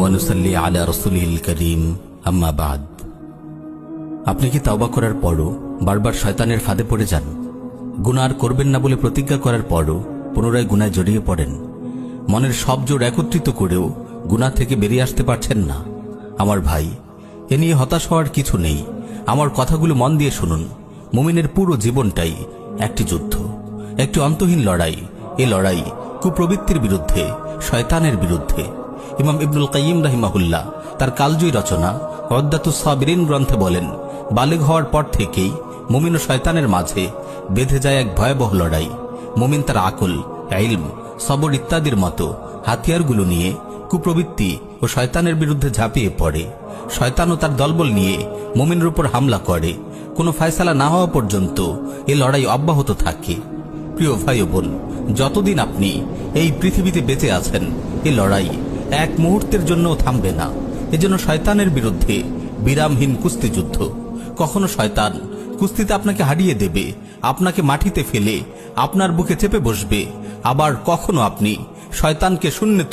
ওয়া নুসাল্লি আলা রাসূলিল কারীম, আম্মা বাদ। আপনি কি তাওবা করার পরও বারবার শয়তানের ফাঁদে পড়ে যান? গুনাহ করবেন না বলে প্রতিজ্ঞা করার পরও পুনরায় গুনায় জড়িয়ে পড়েন? মনের সব জোর একত্রিত করেও গুনাহ থেকে বেরিয়ে আসতে পারছেন না? আমার ভাই, এ নিয়ে হতাশ হওয়ার কিছু নেই। আমার কথাগুলো মন দিয়ে শুনুন। মুমিনের পুরো জীবনটাই একটি যুদ্ধ, একটি অন্তহীন লড়াই। এই লড়াই কুপ্রবৃত্তির বিরুদ্ধে, শয়তানের বিরুদ্ধে। ইমাম ইবনুল কাইয়িম রাহিমাহুল্লাহ তার কালজয়ী রচনা উদ্দাতুস সাবিরিন গ্রন্থে বলেন, বালিগ হওয়ার পর থেকেই মুমিন ও শয়তানের মাঝে বেঁধে যায় এক ভয়াবহ লড়াই। মুমিন তার আকল, ইলম, সবর ইত্যাদির মতো হাতিয়ারগুলো নিয়ে কুপ্রবৃত্তি ও শয়তানের বিরুদ্ধে ঝাঁপিয়ে পড়ে। শয়তানও তার দলবল নিয়ে মুমিনের উপর হামলা করে। কোনো ফয়সালা না হওয়া পর্যন্ত এই লড়াই অব্যাহত থাকে। প্রিয় ভাই ও বোন, যতদিন আপনি এই পৃথিবীতে বেঁচে আছেন, এই লড়াই এক মুহূর্তের জন্যও থামবে না। এজন্য শয়তানের বিরুদ্ধে বিরামহীন কুস্তিযুদ্ধ। কখনো শয়তান কুস্তিতে আপনাকে হারিয়ে দেবে, আপনাকে মাটিতে ফেলে আপনার বুকে চেপে বসবে। আবার কখনো আপনি শয়তানকে শূন্যে